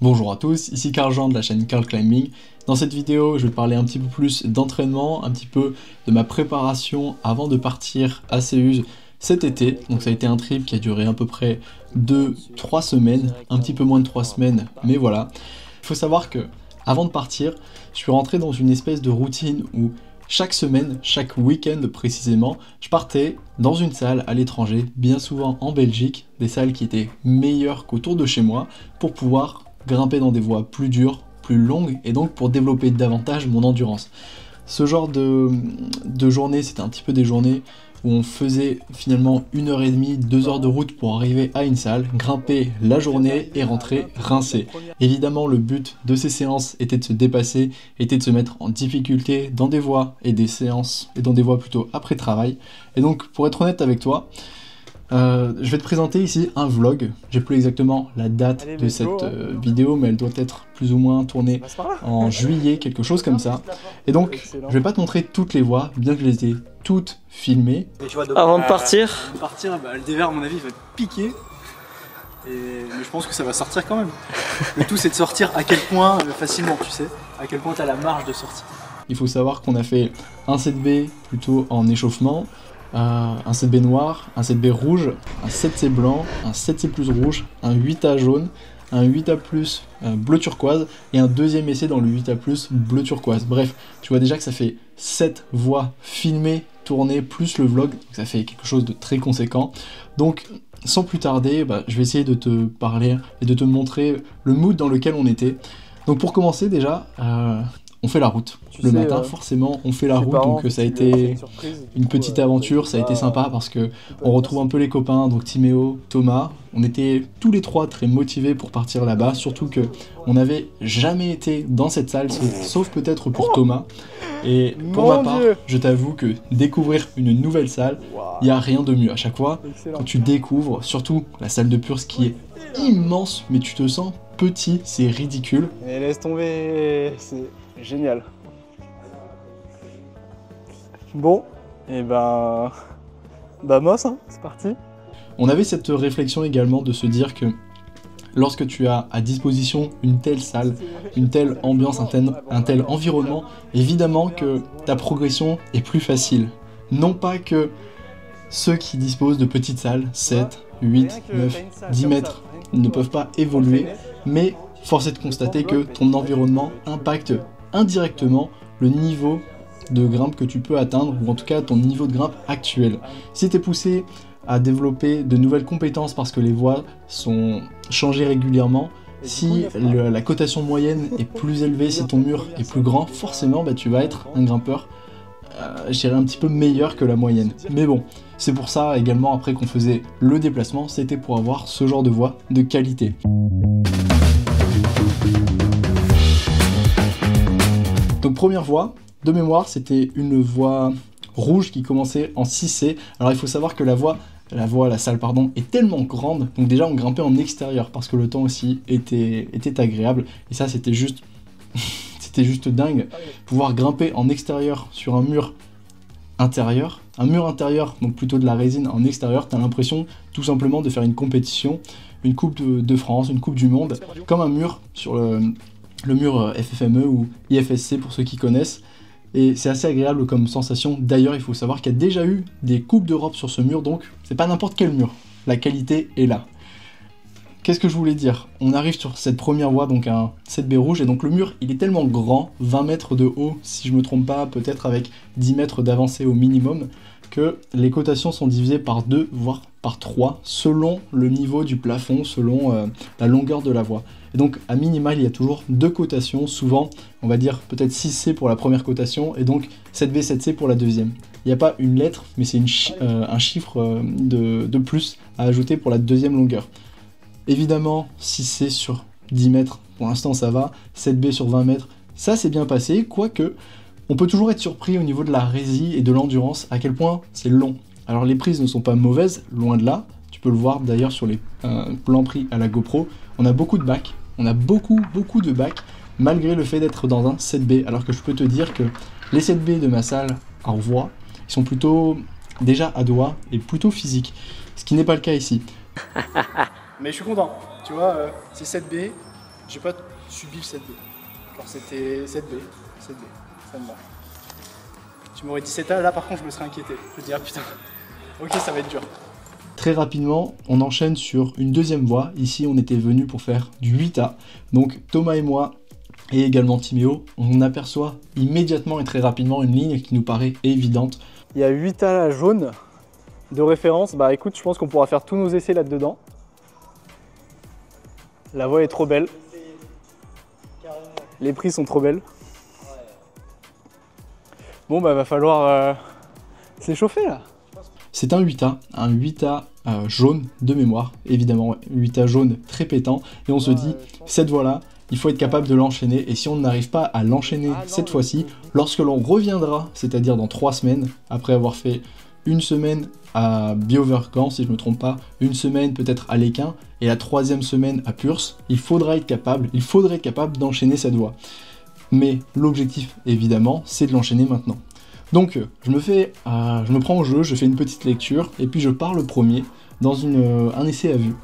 Bonjour à tous, ici Carl Jean de la chaîne Carl Climbing. Dans cette vidéo, je vais parler un petit peu plus d'entraînement, un petit peu de ma préparation avant de partir à Céuse cet été. Donc ça a été un trip qui a duré à peu près 2-3 semaines, un petit peu moins de 3 semaines, mais voilà. Il faut savoir que avant de partir, je suis rentré dans une espèce de routine où chaque semaine, chaque week-end précisément, je partais dans une salle à l'étranger, bien souvent en Belgique, des salles qui étaient meilleures qu'autour de chez moi, pour pouvoir grimper dans des voies plus dures, plus longues, et donc pour développer davantage mon endurance. Ce genre de journée, c'était un petit peu des journées où on faisait finalement 1h30, 2 heures de route pour arriver à une salle, grimper la journée et rentrer rincé. Évidemment, le but de ces séances était de se dépasser, était de se mettre en difficulté dans des voies et des séances, et dans des voies plutôt après travail. Et donc, pour être honnête avec toi, je vais te présenter ici un vlog. J'ai plus exactement la date de cette vidéo, mais elle doit être plus ou moins tournée en juillet, quelque chose comme ça. Et donc, je vais pas te montrer toutes les voies, bien que je les ai toutes filmées. Avant de partir, le dévers à mon avis va piquer. Mais je pense que ça va sortir quand même. Le tout c'est de sortir à quel point facilement, tu sais, à quel point tu as la marge de sortie. Il faut savoir qu'on a fait un 7B plutôt en échauffement, un 7B noir, un 7B rouge, un 7C blanc, un 7C plus rouge, un 8A jaune, un 8A plus bleu turquoise et un deuxième essai dans le 8A plus bleu turquoise. Bref, tu vois déjà que ça fait 7 voies filmées, tournées, plus le vlog, donc ça fait quelque chose de très conséquent. Donc sans plus tarder, je vais essayer de te parler et de te montrer le mood dans lequel on était. Donc pour commencer déjà, on fait la route. Le matin, forcément, on fait la route, donc ça a été une petite aventure, ça a été sympa parce que on retrouve un peu les copains, donc Timéo, Thomas. On était tous les trois très motivés pour partir là-bas, surtout que on n'avait jamais été dans cette salle, sauf peut-être pour Thomas. Et pour ma part, je t'avoue que découvrir une nouvelle salle, il n'y a rien de mieux. À chaque fois, quand tu découvres, surtout la salle de Purs qui est immense, mais tu te sens petit, c'est ridicule. mais laisse tomber, c'est génial. Bon, et Moss, hein, c'est parti. On avait cette réflexion également de se dire que lorsque tu as à disposition une telle salle, une telle ambiance, un tel environnement, évidemment que ta progression est plus facile. Non pas que ceux qui disposent de petites salles, 7, 8, 9, 10 mètres, ne peuvent pas évoluer, mais force est de constater que ton environnement impacte indirectement le niveau de grimpe que tu peux atteindre, ou en tout cas ton niveau de grimpe actuel. Si tu es poussé à développer de nouvelles compétences parce que les voies sont changées régulièrement, si la cotation moyenne est plus élevée, si ton mur est plus grand, forcément tu vas être un grimpeur, je dirais un petit peu meilleur que la moyenne. Mais bon, c'est pour ça également après qu'on faisait le déplacement, c'était pour avoir ce genre de voie de qualité. Donc première voie, de mémoire, c'était une voie rouge qui commençait en 6C. Alors il faut savoir que la salle est tellement grande, donc déjà on grimpait en extérieur parce que le temps aussi était agréable. Et ça c'était juste, c'était juste dingue, pouvoir grimper en extérieur sur un mur intérieur, donc plutôt de la résine en extérieur. T'as l'impression tout simplement de faire une compétition, une coupe de France, une coupe du monde, comme un mur sur le mur FFME ou IFSC pour ceux qui connaissent. Et c'est assez agréable comme sensation. D'ailleurs, il faut savoir qu'il y a déjà eu des coupes d'Europe sur ce mur, donc c'est pas n'importe quel mur. La qualité est là. Qu'est-ce que je voulais dire? On arrive sur cette première voie, donc un 7B rouge, et donc le mur, il est tellement grand, 20 mètres de haut, si je me trompe pas, peut-être avec 10 mètres d'avancée au minimum, que les cotations sont divisées par 2, voire par 3, selon le niveau du plafond, selon la longueur de la voie. Et donc, à minima, il y a toujours 2 cotations, souvent, on va dire peut-être 6C pour la première cotation, et donc 7B, 7C pour la deuxième. Il n'y a pas une lettre, mais c'est un chiffre de plus à ajouter pour la deuxième longueur. Évidemment, 6C sur 10 mètres, pour l'instant ça va, 7B sur 20 mètres, ça s'est bien passé, quoique, on peut toujours être surpris au niveau de la résie et de l'endurance, à quel point c'est long. Alors les prises ne sont pas mauvaises, loin de là, tu peux le voir d'ailleurs sur les plans pris à la GoPro, on a beaucoup de bacs, on a beaucoup de bacs, malgré le fait d'être dans un 7B, alors que je peux te dire que les 7B de ma salle à Rouvroy, ils sont plutôt déjà à doigts et plutôt physiques, ce qui n'est pas le cas ici. Mais je suis content, tu vois, c'est 7B, j'ai pas subi le 7B. Genre c'était 7B, ça me va. Tu m'aurais dit 7A, là par contre je me serais inquiété. Je me dis ah putain, ok ça va être dur. Très rapidement, on enchaîne sur une deuxième voie. Ici, on était venu pour faire du 8A. Donc Thomas et moi, et également Timéo, on aperçoit immédiatement et très rapidement une ligne qui nous paraît évidente. Il y a 8A jaune de référence. Bah écoute, je pense qu'on pourra faire tous nos essais là-dedans. La voie est trop belle. Les prix sont trop belles. Bon bah va falloir s'échauffer là. C'est un 8A jaune de mémoire, évidemment, 8A jaune très pétant, et on se dit, cette voie-là, il faut être capable de l'enchaîner, et si on n'arrive pas à l'enchaîner cette fois-ci, lorsque l'on reviendra, c'est-à-dire dans 3 semaines, après avoir fait une semaine à Biovercan, si je ne me trompe pas, une semaine peut-être à l'Équin, et la 3e semaine à Purs, il faudrait être capable d'enchaîner cette voie. Mais l'objectif, évidemment, c'est de l'enchaîner maintenant. Donc je me prends au jeu, je fais une petite lecture et puis je pars le premier dans un essai à vue.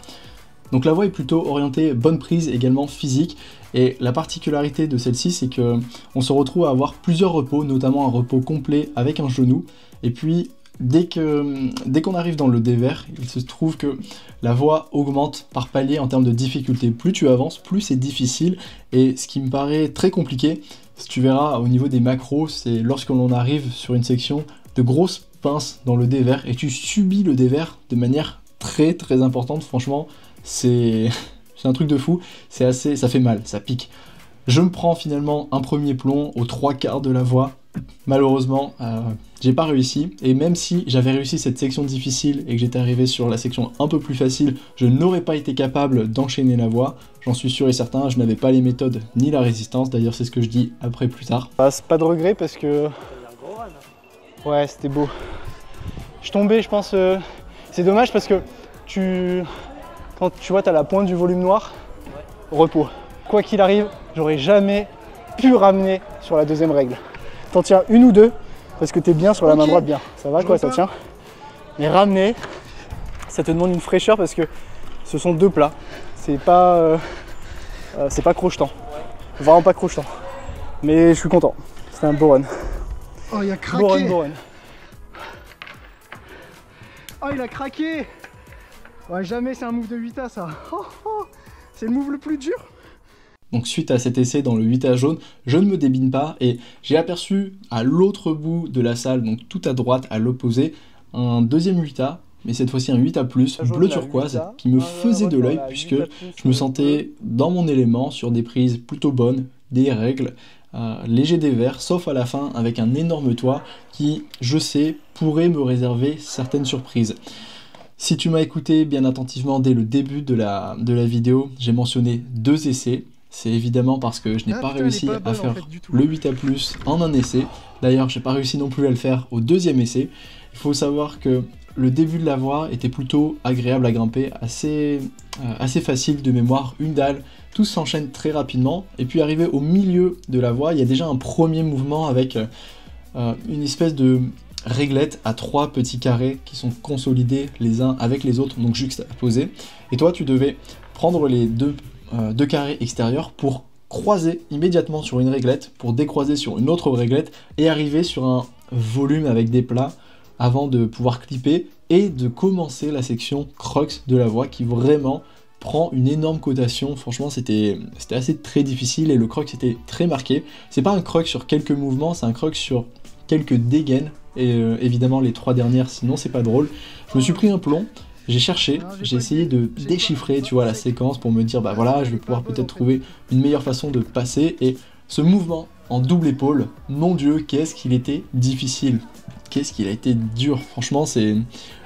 Donc la voie est plutôt orientée bonne prise, également physique, et la particularité de celle-ci c'est que on se retrouve à avoir plusieurs repos, notamment un repos complet avec un genou, et puis dès qu'on arrive dans le dévers, il se trouve que la voie augmente par palier en termes de difficulté. Plus tu avances, plus c'est difficile, et ce qui me paraît très compliqué, tu verras au niveau des macros, c'est lorsque l'on arrive sur une section de grosses pinces dans le dévers et tu subis le dévers de manière très très importante. Franchement, c'est un truc de fou, ça fait mal, ça pique. Je me prends finalement un premier plomb aux 3/4 de la voie. Malheureusement, j'ai pas réussi, et même si j'avais réussi cette section difficile et que j'étais arrivé sur la section un peu plus facile, je n'aurais pas été capable d'enchaîner la voie, j'en suis sûr et certain, je n'avais pas les méthodes ni la résistance, d'ailleurs c'est ce que je dis après plus tard. C'est pas de regret parce que... Ouais, c'était beau. Je tombais, je pense... C'est dommage parce que quand tu vois, t'as la pointe du volume noir, repos. Quoi qu'il arrive, j'aurais jamais pu ramener sur la 2e règle. T'en tiens une ou deux, parce que t'es bien sur la main droite, bien. Ça va quoi, ça tient. Mais ramener, ça te demande une fraîcheur parce que ce sont 2 plats. C'est pas crochetant. Vraiment pas crochetant. Mais je suis content. C'est un beau run. Oh, il a craqué. Beau run. Oh, il a craqué. Ouais, jamais c'est un move de 8A ça. Oh, oh. C'est le move le plus dur. Donc suite à cet essai dans le 8A jaune, je ne me débine pas et j'ai aperçu à l'autre bout de la salle, donc tout à droite, à l'opposé, un deuxième 8A, mais cette fois-ci un 8A+, bleu turquoise, qui me faisait de l'œil puisque je me sentais dans mon élément sur des prises plutôt bonnes, des règles, léger dévers, sauf à la fin avec un énorme toit qui, je sais, pourrait me réserver certaines surprises. Si tu m'as écouté bien attentivement dès le début de la vidéo, j'ai mentionné 2 essais. C'est évidemment parce que je n'ai pas réussi à faire le 8A+ en un essai. D'ailleurs, j'ai pas réussi non plus à le faire au 2e essai. Il faut savoir que le début de la voie était plutôt agréable à grimper, assez facile de mémoire, une dalle, tout s'enchaîne très rapidement. Et puis arrivé au milieu de la voie, il y a déjà un premier mouvement avec une espèce de réglette à 3 petits carrés qui sont consolidés les uns avec les autres, donc juxtaposés. Et toi, tu devais prendre les deux carrés extérieurs pour croiser immédiatement sur une réglette, pour décroiser sur une autre réglette et arriver sur un volume avec des plats avant de pouvoir clipper et de commencer la section crux de la voie qui vraiment prend une énorme cotation. Franchement, c'était assez très difficile et le crux était très marqué. C'est pas un crux sur quelques mouvements, c'est un crux sur quelques dégaines et évidemment les 3 dernières, sinon c'est pas drôle. Je me suis pris un plomb. J'ai cherché, j'ai essayé de déchiffrer, tu vois, la séquence pour me dire, bah voilà, je vais pouvoir peut-être trouver une meilleure façon de passer. Et ce mouvement en double épaule, mon Dieu, qu'est-ce qu'il était difficile. Qu'est-ce qu'il a été dur. Franchement, c'est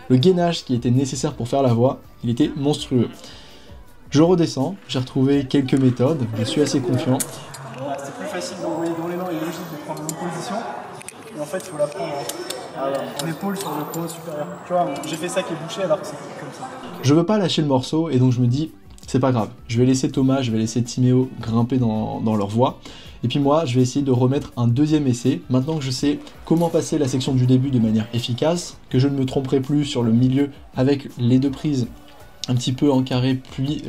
le gainage qui était nécessaire pour faire la voie, il était monstrueux. Je redescends, j'ai retrouvé quelques méthodes, je suis assez confiant. C'est plus facile d'envoyer dans les mains et logique de prendre une position. Et en fait, il faut la prendre en épaule sur le cône supérieur. Tu vois, j'ai fait ça qui est bouché alors que c'est comme ça. Je veux pas lâcher le morceau et donc je me dis, c'est pas grave. Je vais laisser Thomas, je vais laisser Timéo grimper dans leur voie. Et puis moi, je vais essayer de remettre un 2e essai. Maintenant que je sais comment passer la section du début de manière efficace, que je ne me tromperai plus sur le milieu avec les 2 prises un petit peu en carré, puis,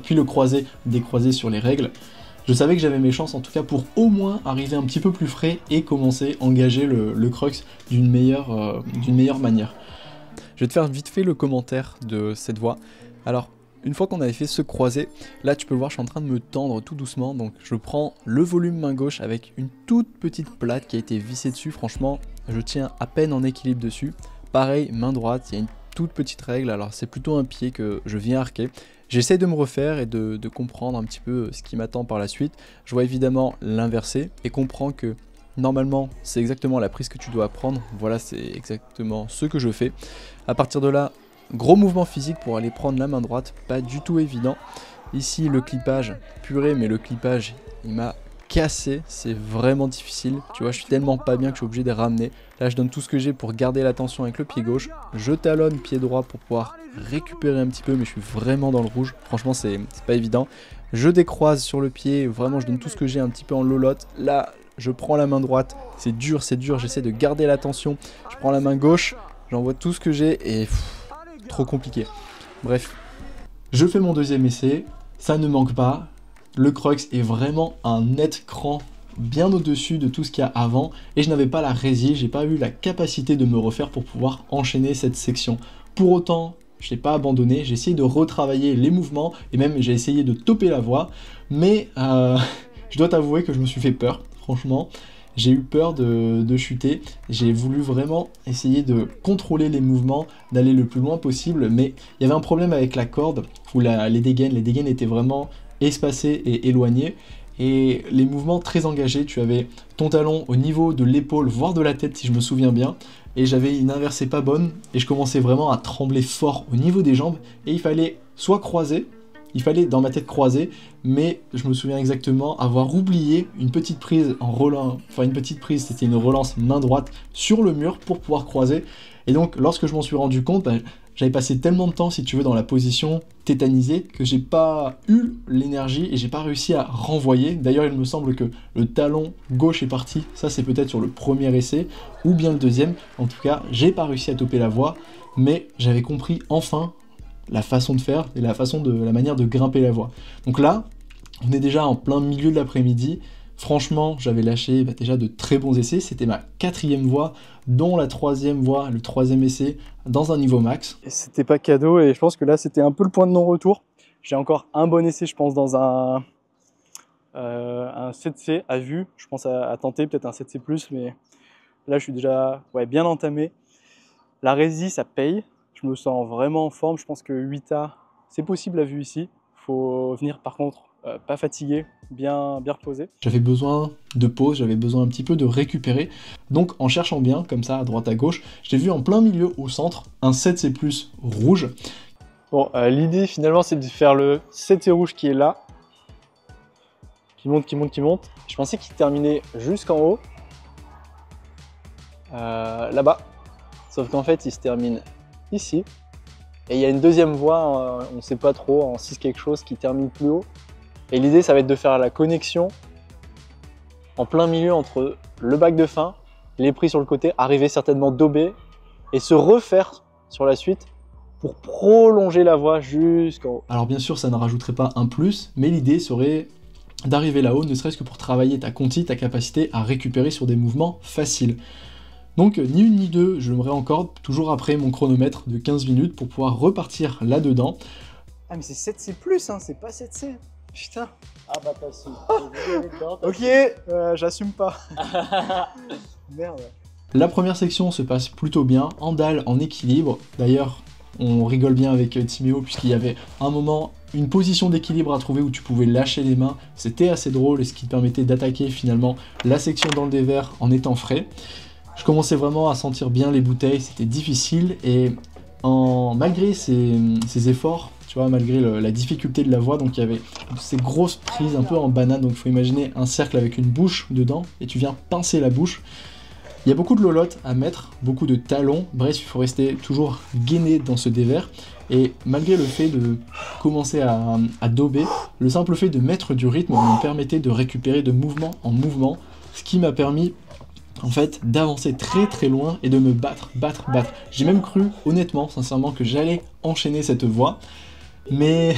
puis le croisé, décroisé sur les règles. Je savais que j'avais mes chances en tout cas pour au moins arriver un petit peu plus frais et commencer à engager le crux d'une meilleure manière. Je vais te faire vite fait le commentaire de cette voie. Alors, une fois qu'on avait fait ce croisé, là tu peux voir je suis en train de me tendre tout doucement, donc je prends le volume main gauche avec une toute petite plate qui a été vissée dessus, franchement je tiens à peine en équilibre dessus. Pareil, main droite, il y a une toute petite règle, alors c'est plutôt un pied que je viens arquer. J'essaie de me refaire et de comprendre un petit peu ce qui m'attend par la suite. Je vois évidemment l'inverser et comprends que normalement c'est exactement la prise que tu dois prendre. Voilà, c'est exactement ce que je fais. À partir de là, gros mouvement physique pour aller prendre la main droite, pas du tout évident. Ici le clippage, purée, mais le clippage il m'a cassé, c'est vraiment difficile. Tu vois, je suis tellement pas bien que je suis obligé de ramener. Là je donne tout ce que j'ai pour garder la tension avec le pied gauche. Je talonne pied droit pour pouvoir récupérer un petit peu, mais je suis vraiment dans le rouge. Franchement c'est pas évident. Je décroise sur le pied, vraiment je donne tout ce que j'ai un petit peu en lolotte. Là je prends la main droite, c'est dur, j'essaie de garder la tension. Je prends la main gauche, j'envoie tout ce que j'ai et trop compliqué. Bref, je fais mon deuxième essai, ça ne manque pas. Le crux est vraiment un net cran bien au-dessus de tout ce qu'il y a avant et je n'avais pas la résie, j'ai pas eu la capacité de me refaire pour pouvoir enchaîner cette section. Pour autant, je n'ai pas abandonné, j'ai essayé de retravailler les mouvements et même j'ai essayé de topper la voie, mais je dois t'avouer que je me suis fait peur, franchement. J'ai eu peur de chuter, j'ai voulu vraiment essayer de contrôler les mouvements, d'aller le plus loin possible, mais il y avait un problème avec la corde où les dégaines étaient vraiment espacées et éloignées, et les mouvements très engagés, tu avais ton talon au niveau de l'épaule, voire de la tête si je me souviens bien, et j'avais une inversée pas bonne, et je commençais vraiment à trembler fort au niveau des jambes, et il fallait soit croiser, il fallait dans ma tête croiser, mais je me souviens exactement avoir oublié une petite prise en relance, enfin une petite prise, c'était une relance main droite sur le mur pour pouvoir croiser. Et donc lorsque je m'en suis rendu compte, j'avais passé tellement de temps, si tu veux, dans la position tétanisée que j'ai pas eu l'énergie et j'ai pas réussi à renvoyer. D'ailleurs, il me semble que le talon gauche est parti, ça c'est peut-être sur le premier essai ou bien le deuxième. En tout cas, j'ai pas réussi à toper la voie, mais j'avais compris enfin la façon de faire et la manière de grimper la voie. Donc là, on est déjà en plein milieu de l'après-midi. Franchement, j'avais lâché déjà de très bons essais. C'était ma 4e voie, dont la 3e voie, le 3e essai, dans un niveau max. Et c'était pas cadeau, et je pense que là, c'était un peu le point de non-retour. J'ai encore un bon essai, je pense, dans un 7C à vue. Je pense à tenter peut-être un 7C+, mais là, je suis déjà bien entamé. La résie, ça paye. Je me sens vraiment en forme. Je pense que 8A, c'est possible à vue ici. Faut venir par contre pas fatigué, bien reposé. J'avais besoin de pause, j'avais besoin un petit peu de récupérer. Donc en cherchant bien, comme ça, à droite à gauche, j'ai vu en plein milieu, au centre, un 7C+ rouge. Bon, l'idée finalement, c'est de faire le 7C rouge qui est là. Qui monte. Je pensais qu'il terminait jusqu'en haut. Là-bas. Sauf qu'en fait, il se termine ici. Et il y a une deuxième voie, on ne sait pas trop, en 6 quelque chose, qui termine plus haut. Et l'idée, ça va être de faire la connexion en plein milieu entre le bac de fin, les prises sur le côté, arriver certainement dobé et se refaire sur la suite pour prolonger la voie jusqu'en haut. Alors bien sûr, ça ne rajouterait pas un plus, mais l'idée serait d'arriver là-haut, ne serait-ce que pour travailler ta conti, ta capacité à récupérer sur des mouvements faciles. Donc ni une ni deux, je me réencorde toujours après mon chronomètre de 15 minutes pour pouvoir repartir là-dedans. Ah mais c'est 7C+, hein, c'est pas 7C. Putain. Ah bah t'as su. Ok, j'assume pas. Merde. La première section se passe plutôt bien, en dalle, en équilibre. D'ailleurs, on rigole bien avec Timéo puisqu'il y avait un moment, une position d'équilibre à trouver où tu pouvais lâcher les mains. C'était assez drôle et ce qui te permettait d'attaquer finalement la section dans le dévers en étant frais. Je commençais vraiment à sentir bien les bouteilles, c'était difficile et malgré ces efforts, tu vois, malgré la difficulté de la voie, donc il y avait ces grosses prises un peu en banane, donc il faut imaginer un cercle avec une bouche dedans et tu viens pincer la bouche. Il y a beaucoup de lolottes à mettre, beaucoup de talons, bref il faut rester toujours gainé dans ce dévers et malgré le fait de commencer à dober, le simple fait de mettre du rythme me permettait de récupérer de mouvement en mouvement, ce qui m'a permis en fait d'avancer très très loin et de me battre. J'ai même cru honnêtement, sincèrement, que j'allais enchaîner cette voie, mais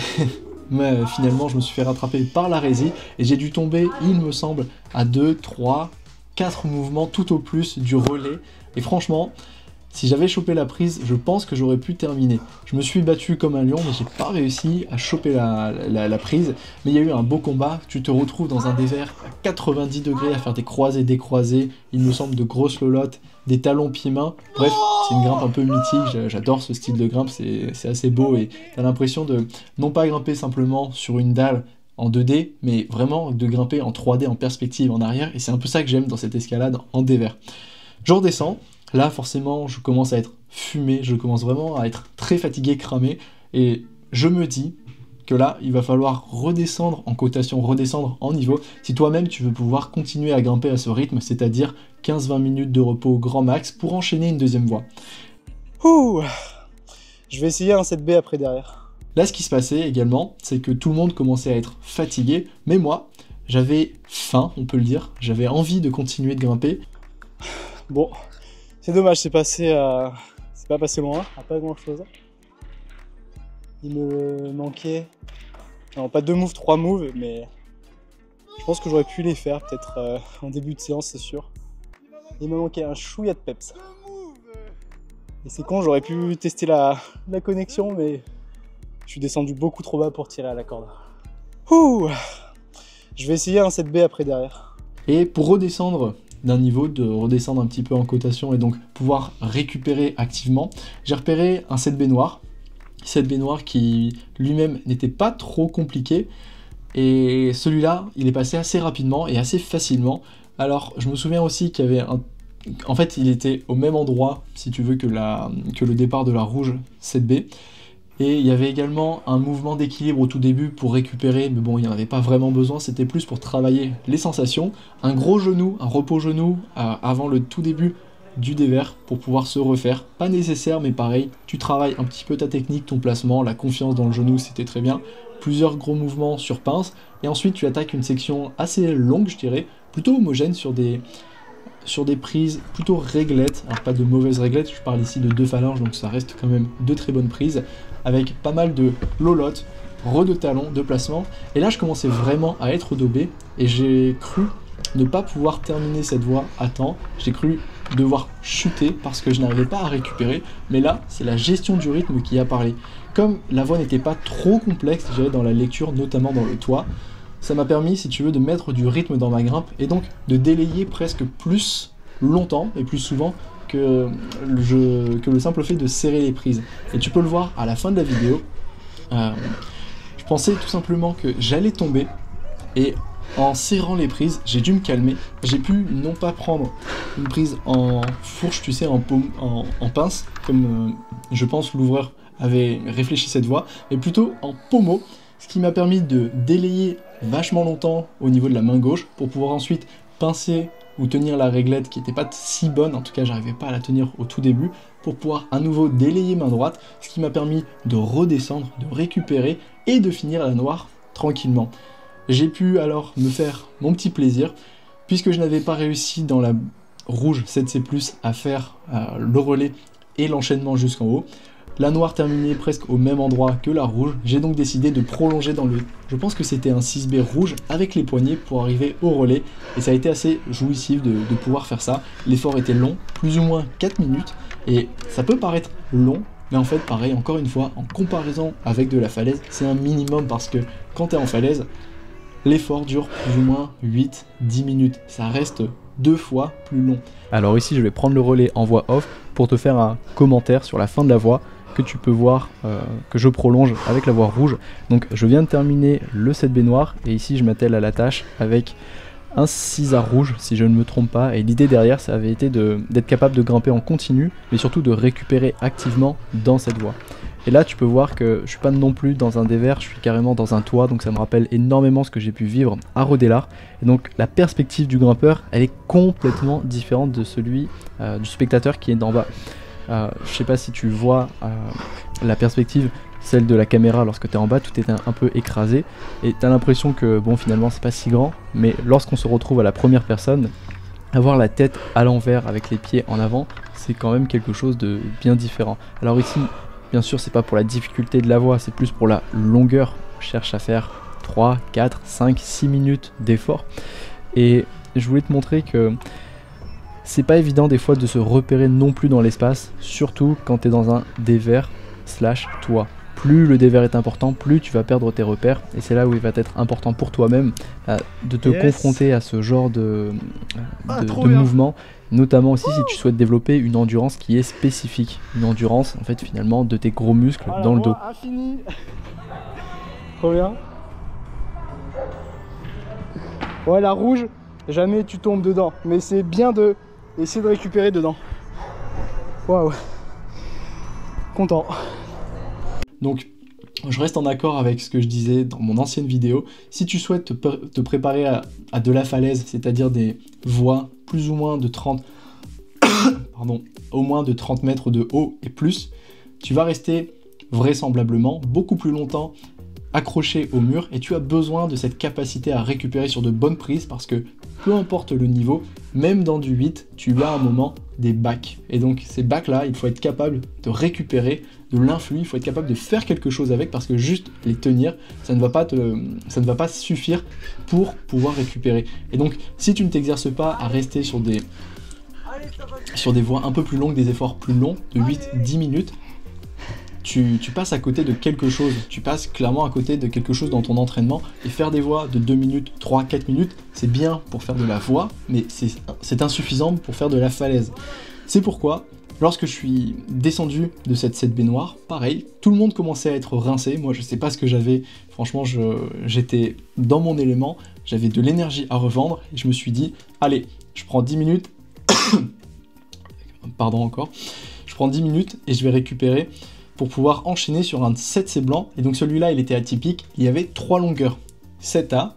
finalement je me suis fait rattraper par la résie et j'ai dû tomber, il me semble, à 2, 3, 4 mouvements tout au plus du relais. Et franchement, si j'avais chopé la prise, je pense que j'aurais pu terminer. Je me suis battu comme un lion, mais j'ai pas réussi à choper la prise. Mais il y a eu un beau combat. Tu te retrouves dans un dévers à 90 degrés à faire des croisés, décroisés. Il me semble de grosses lolottes, des talons pieds-mains. Bref, c'est une grimpe un peu mythique. J'adore ce style de grimpe, c'est assez beau. Et t'as l'impression de non pas grimper simplement sur une dalle en 2D, mais vraiment de grimper en 3D, en perspective, en arrière. Et c'est un peu ça que j'aime dans cette escalade en dévers. Je redescends. Là, forcément, je commence à être fumé, je commence vraiment à être très fatigué, cramé, et je me dis que là, il va falloir redescendre en cotation, redescendre en niveau, si toi-même tu veux pouvoir continuer à grimper à ce rythme, c'est-à-dire 15-20 minutes de repos grand max pour enchaîner une deuxième voie. Ouh, je vais essayer un 7B après derrière. Là, ce qui se passait également, c'est que tout le monde commençait à être fatigué, mais moi, j'avais faim, on peut le dire, j'avais envie de continuer de grimper. Bon. C'est dommage, c'est pas passé loin, pas grand chose. Il me manquait, non pas 2 moves, 3 moves, mais je pense que j'aurais pu les faire peut-être en début de séance, c'est sûr. Il me manquait un chouïa de peps. Et c'est con, j'aurais pu tester la connexion, mais je suis descendu beaucoup trop bas pour tirer à la corde. Ouh, je vais essayer un 7B après derrière. Et pour redescendre d'un niveau, de redescendre un petit peu en cotation et donc pouvoir récupérer activement, j'ai repéré un 7B noir. 7B noir qui lui-même n'était pas trop compliqué, et celui-là, il est passé assez rapidement et assez facilement. Alors, je me souviens aussi qu'il y avait un... En fait, il était au même endroit, si tu veux, que le départ de la rouge 7B. Et il y avait également un mouvement d'équilibre au tout début pour récupérer, mais bon, il n'y en avait pas vraiment besoin, c'était plus pour travailler les sensations. Un gros genou, un repos genou avant le tout début du dévers pour pouvoir se refaire. Pas nécessaire, mais pareil, tu travailles un petit peu ta technique, ton placement, la confiance dans le genou, c'était très bien. Plusieurs gros mouvements sur pince, et ensuite tu attaques une section assez longue, je dirais, plutôt homogène sur des prises plutôt réglettes, alors pas de mauvaises réglettes, je parle ici de 2 phalanges, donc ça reste quand même de très bonnes prises, avec pas mal de lolottes, de talons, de placements, et là je commençais vraiment à être daubé, et j'ai cru ne pas pouvoir terminer cette voie à temps, j'ai cru devoir chuter parce que je n'arrivais pas à récupérer, mais là c'est la gestion du rythme qui a parlé. Comme la voie n'était pas trop complexe, je dirais, dans la lecture, notamment dans le toit, ça m'a permis, si tu veux, de mettre du rythme dans ma grimpe et donc de délayer presque plus longtemps et plus souvent que le simple fait de serrer les prises. Et tu peux le voir à la fin de la vidéo, je pensais tout simplement que j'allais tomber, et en serrant les prises, j'ai dû me calmer. J'ai pu non pas prendre une prise en fourche, tu sais, en pince, comme je pense l'ouvreur avait réfléchi cette voie, mais plutôt en pommeau, ce qui m'a permis de délayer vachement longtemps au niveau de la main gauche pour pouvoir ensuite pincer ou tenir la réglette qui n'était pas si bonne, en tout cas j'arrivais pas à la tenir au tout début, pour pouvoir à nouveau délayer main droite, ce qui m'a permis de redescendre, de récupérer et de finir la noire tranquillement. J'ai pu alors me faire mon petit plaisir, puisque je n'avais pas réussi dans la rouge 7C+, à faire le relais et l'enchaînement jusqu'en haut. La noire terminait presque au même endroit que la rouge, j'ai donc décidé de prolonger dans je pense que c'était un 6B rouge avec les poignets pour arriver au relais, et ça a été assez jouissif de pouvoir faire ça. L'effort était long, plus ou moins 4 minutes, et ça peut paraître long, mais en fait pareil, encore une fois, en comparaison avec de la falaise, c'est un minimum, parce que quand tu es en falaise, l'effort dure plus ou moins 8-10 minutes, ça reste 2 fois plus long. Alors ici je vais prendre le relais en voix off pour te faire un commentaire sur la fin de la voie que tu peux voir, que je prolonge avec la voie rouge. Donc je viens de terminer le 7B noir, et ici je m'attelle à la tâche avec un 6A rouge si je ne me trompe pas, et l'idée derrière ça avait été d'être capable de grimper en continu, mais surtout de récupérer activement dans cette voie. Et là tu peux voir que je suis pas non plus dans un dévers, je suis carrément dans un toit, donc ça me rappelle énormément ce que j'ai pu vivre à Rodélard. Et donc la perspective du grimpeur, elle est complètement différente de celui du spectateur qui est d'en bas. Je sais pas si tu vois la perspective, celle de la caméra lorsque tu es en bas, tout est un peu écrasé, et tu as l'impression que bon, finalement c'est pas si grand, mais lorsqu'on se retrouve à la première personne, avoir la tête à l'envers avec les pieds en avant, c'est quand même quelque chose de bien différent. Alors ici, bien sûr, c'est pas pour la difficulté de la voix, c'est plus pour la longueur. Je cherche à faire 3, 4, 5, 6 minutes d'effort. Et je voulais te montrer que c'est pas évident des fois de se repérer non plus dans l'espace, surtout quand tu es dans un dévers / toit. Plus le dévers est important, plus tu vas perdre tes repères, et c'est là où il va être important pour toi-même de te confronter à ce genre de mouvement, notamment aussi si tu souhaites développer une endurance qui est spécifique, une endurance en fait finalement de tes gros muscles dans le dos. Infini. Trop bien. Ouais, la rouge, jamais tu tombes dedans, mais c'est bien de essayer de récupérer dedans. Waouh. Content. Donc, je reste en accord avec ce que je disais dans mon ancienne vidéo. Si tu souhaites te préparer à de la falaise, c'est-à-dire des voies plus ou moins de 30... pardon, au moins de 30 mètres de haut et plus, tu vas rester vraisemblablement beaucoup plus longtemps accroché au mur et tu as besoin de cette capacité à récupérer sur de bonnes prises parce que peu importe le niveau, même dans du 8, tu as à un moment des bacs. Et donc ces bacs-là, il faut être capable de récupérer de l'influx, il faut être capable de faire quelque chose avec parce que juste les tenir, ça ne va pas suffire pour pouvoir récupérer. Et donc si tu ne t'exerces pas à rester sur des voies un peu plus longues, des efforts plus longs, de 8-10 minutes, tu passes à côté de quelque chose, tu passes clairement à côté de quelque chose dans ton entraînement, et faire des voies de 2 minutes, 3, 4 minutes, c'est bien pour faire de la voie, mais c'est insuffisant pour faire de la falaise. C'est pourquoi, lorsque je suis descendu de cette 7B noire, pareil, tout le monde commençait à être rincé, moi je sais pas ce que j'avais, franchement j'étais dans mon élément, j'avais de l'énergie à revendre, et je me suis dit, allez, je prends 10 minutes, pardon encore, je prends 10 minutes et je vais récupérer pour pouvoir enchaîner sur un 7C blanc. Et donc celui-là, il était atypique. Il y avait 3 longueurs. 7A,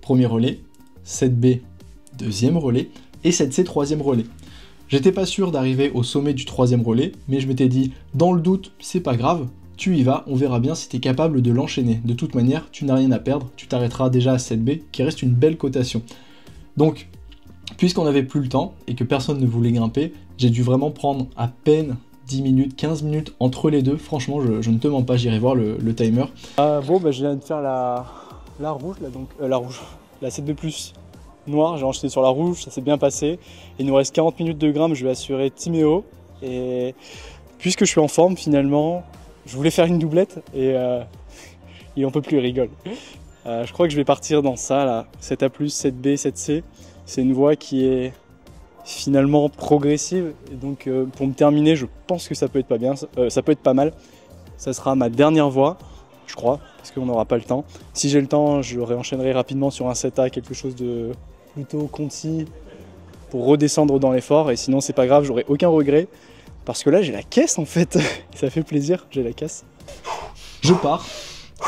premier relais, 7B, deuxième relais, et 7C, troisième relais. J'étais pas sûr d'arriver au sommet du troisième relais, mais je m'étais dit, dans le doute, c'est pas grave, tu y vas, on verra bien si tu es capable de l'enchaîner. De toute manière, tu n'as rien à perdre, tu t'arrêteras déjà à 7B, qui reste une belle cotation. Donc, puisqu'on n'avait plus le temps, et que personne ne voulait grimper, j'ai dû vraiment prendre à peine 10 minutes, 15 minutes entre les deux. Franchement, je ne te mens pas, j'irai voir le timer. Bon, bah, je viens de faire la rouge, là, donc, la 7B+ noire, j'ai enchaîné sur la rouge, ça s'est bien passé. Il nous reste 40 minutes de grimpe, je vais assurer Timéo. Et puisque je suis en forme, finalement, je voulais faire une doublette et il en peut plus, il rigole. Je crois que je vais partir dans ça, là, 7A+, 7B, 7C. C'est une voie qui est finalement progressive, et donc pour me terminer, je pense que ça peut être pas bien, ça peut être pas mal. Ça sera ma dernière voie, je crois, parce qu'on n'aura pas le temps. Si j'ai le temps, je réenchaînerai rapidement sur un 7A, quelque chose de plutôt concis pour redescendre dans l'effort, et sinon c'est pas grave, j'aurai aucun regret, parce que là j'ai la caisse en fait, ça fait plaisir, j'ai la caisse. Je pars,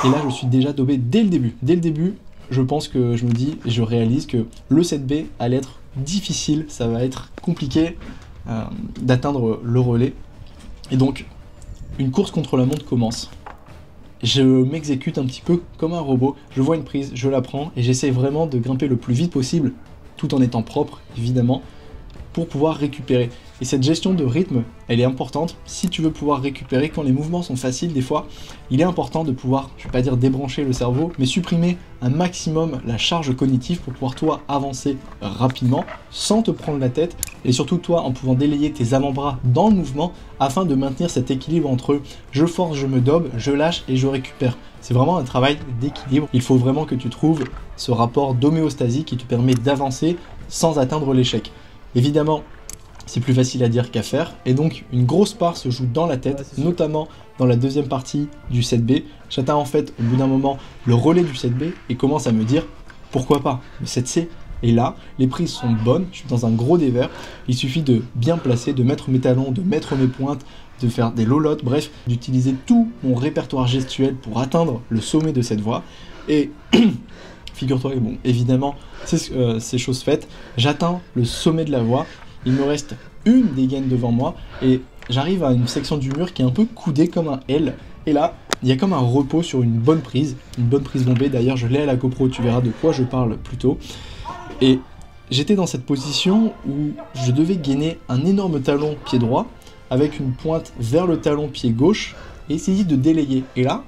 et là je suis déjà daubé dès le début. Dès le début, je pense que je me dis, et je réalise que le 7B allait être difficile, ça va être compliqué d'atteindre le relais. Et donc, une course contre la montre commence. Je m'exécute un petit peu comme un robot, je vois une prise, je la prends, et j'essaie vraiment de grimper le plus vite possible, tout en étant propre, évidemment, pour pouvoir récupérer. Et cette gestion de rythme, elle est importante. Si tu veux pouvoir récupérer quand les mouvements sont faciles, des fois, il est important de pouvoir, je vais pas dire débrancher le cerveau, mais supprimer un maximum la charge cognitive pour pouvoir toi avancer rapidement, sans te prendre la tête, et surtout toi en pouvant délayer tes avant-bras dans le mouvement, afin de maintenir cet équilibre entre je force, je me dobe, je lâche et je récupère. C'est vraiment un travail d'équilibre. Il faut vraiment que tu trouves ce rapport d'homéostasie qui te permet d'avancer sans atteindre l'échec. Évidemment, c'est plus facile à dire qu'à faire, et donc une grosse part se joue dans la tête, notamment dans la deuxième partie du 7B. J'atteins en fait au bout d'un moment le relais du 7B et commence à me dire pourquoi pas, le 7C est là, les prises sont bonnes, je suis dans un gros dévers, il suffit de bien placer, de mettre mes talons, de mettre mes pointes, de faire des lolottes, bref, d'utiliser tout mon répertoire gestuel pour atteindre le sommet de cette voie. Et figure-toi que bon, évidemment, c'est chose faite, j'atteins le sommet de la voie. Il me reste une dégaine devant moi et j'arrive à une section du mur qui est un peu coudée comme un L. Et là, il y a comme un repos sur une bonne prise bombée. D'ailleurs, je l'ai à la GoPro, tu verras de quoi je parle plus tôt. Et j'étais dans cette position où je devais gainer un énorme talon pied droit avec une pointe vers le talon pied gauche et essayer de délayer. Et là,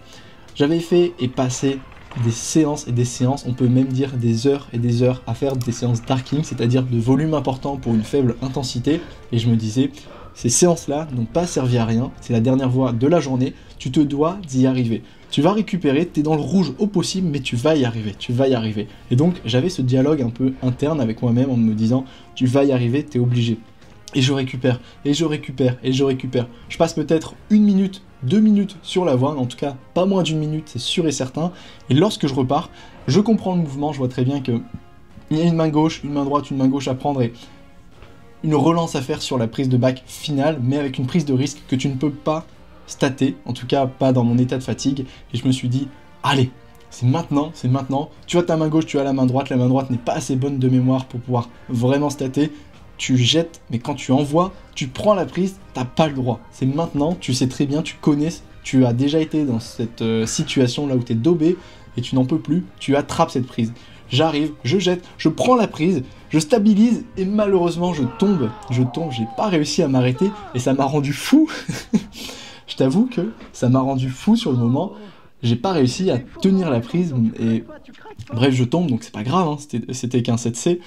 j'avais fait et passé des séances et des séances, on peut même dire des heures et des heures à faire des séances d'arcing, c'est-à-dire de volume important pour une faible intensité. Et je me disais, ces séances-là n'ont pas servi à rien, c'est la dernière voie de la journée, tu te dois d'y arriver. Tu vas récupérer, tu es dans le rouge au possible, mais tu vas y arriver, tu vas y arriver. Et donc j'avais ce dialogue un peu interne avec moi-même en me disant, tu vas y arriver, tu es obligé. Et je récupère, et je récupère, et je récupère. Je passe peut-être 1 minute, 2 minutes sur la voie, en tout cas pas moins d'1 minute, c'est sûr et certain. Et lorsque je repars, je comprends le mouvement, je vois très bien que il y a une main gauche, une main droite, une main gauche à prendre et une relance à faire sur la prise de back finale, mais avec une prise de risque que tu ne peux pas stater, en tout cas pas dans mon état de fatigue. Et je me suis dit, allez, c'est maintenant, tu as ta main gauche, tu as la main droite n'est pas assez bonne de mémoire pour pouvoir vraiment stater. Tu jettes, mais quand tu envoies, tu prends la prise, t'as pas le droit. C'est maintenant, tu sais très bien, tu connais, tu as déjà été dans cette situation là où t'es daubé et tu n'en peux plus, tu attrapes cette prise. J'arrive, je jette, je prends la prise, je stabilise et malheureusement je tombe, j'ai pas réussi à m'arrêter et ça m'a rendu fou. Je t'avoue que ça m'a rendu fou sur le moment, j'ai pas réussi à tenir la prise et bref je tombe donc c'est pas grave, hein, c'était qu'un 7C.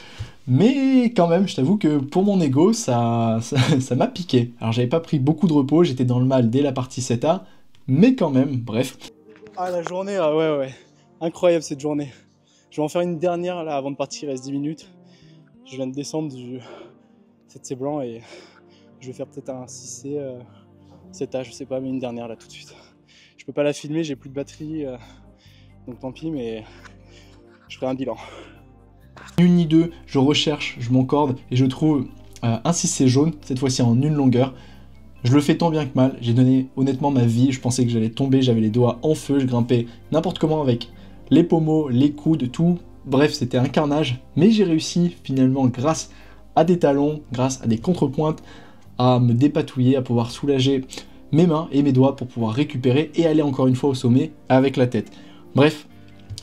Mais quand même, je t'avoue que pour mon ego, ça m'a piqué. Alors j'avais pas pris beaucoup de repos, j'étais dans le mal dès la partie 7A, mais quand même, bref. Ah la journée là, ouais. Incroyable cette journée. Je vais en faire une dernière là avant de partir, il reste 10 minutes. Je viens de descendre du 7C blanc et je vais faire peut-être un 6C, 7A, je sais pas, mais une dernière là tout de suite. Je peux pas la filmer, j'ai plus de batterie, donc tant pis, mais je ferai un bilan. Ni une ni deux, je recherche, je m'encorde et je trouve un 6C jaune, cette fois-ci en une longueur. Je le fais tant bien que mal, j'ai donné honnêtement ma vie, je pensais que j'allais tomber, j'avais les doigts en feu, je grimpais n'importe comment avec les pommeaux, les coudes, tout. Bref, c'était un carnage, mais j'ai réussi finalement grâce à des talons, grâce à des contrepointes, à me dépatouiller, à pouvoir soulager mes mains et mes doigts pour pouvoir récupérer et aller encore une fois au sommet avec la tête. Bref,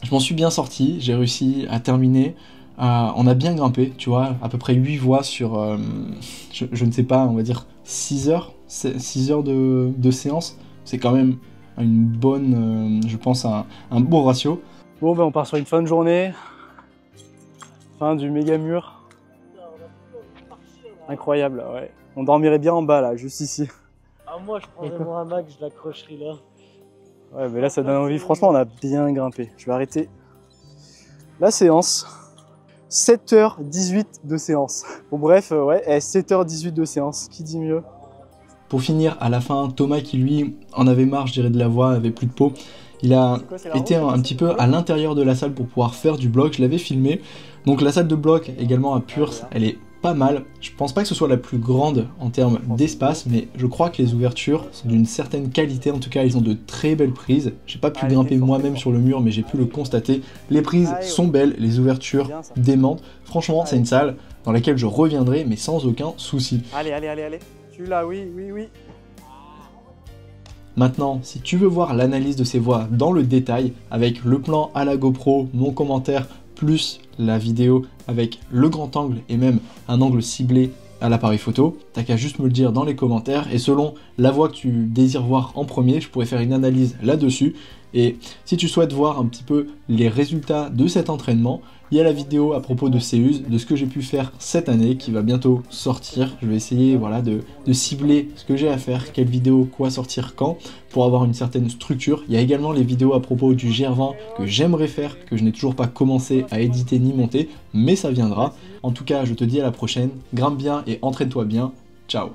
je m'en suis bien sorti, j'ai réussi à terminer. On a bien grimpé, tu vois, à peu près 8 voies sur, je ne sais pas, on va dire 6 heures de séance. C'est quand même une bonne, je pense, un bon ratio. Bon, ben on part sur une fin de journée, fin du méga mur. Incroyable, ouais. On dormirait bien en bas, là, juste ici. Ah, moi, je prendrais mon hamac, je l'accrocherai là. Ouais, mais là, ça donne envie. Franchement, on a bien grimpé. Je vais arrêter la séance. 7h18 de séance. Bon bref, ouais, 7h18 de séance, qui dit mieux? Pour finir, à la fin, Thomas qui lui en avait marre, je dirais, de la voix, avait plus de peau, il a été un petit peu à l'intérieur de la salle pour pouvoir faire du bloc, je l'avais filmé. Donc la salle de bloc également à Purs, elle est pas mal. Je pense pas que ce soit la plus grande en termes d'espace, mais je crois que les ouvertures sont d'une certaine qualité. En tout cas, ils ont de très belles prises. J'ai pas pu grimper moi-même sur le mur, mais j'ai pu le constater. Les prises sont belles, les ouvertures démentes. Franchement, c'est une salle dans laquelle je reviendrai, mais sans aucun souci. Allez. Tu l'as, oui. Maintenant, si tu veux voir l'analyse de ces voies dans le détail, avec le plan à la GoPro, mon commentaire, plus la vidéo avec le grand angle et même un angle ciblé à l'appareil photo, t'as qu'à juste me le dire dans les commentaires et selon la voie que tu désires voir en premier, je pourrais faire une analyse là-dessus. Et si tu souhaites voir un petit peu les résultats de cet entraînement, il y a la vidéo à propos de Céus, de ce que j'ai pu faire cette année qui va bientôt sortir. Je vais essayer voilà, de cibler ce que j'ai à faire, quelle vidéo, quoi sortir quand, pour avoir une certaine structure. Il y a également les vidéos à propos du GR20 que j'aimerais faire, que je n'ai toujours pas commencé à éditer ni monter, mais ça viendra. En tout cas, je te dis à la prochaine, grimpe bien et entraîne-toi bien. Ciao.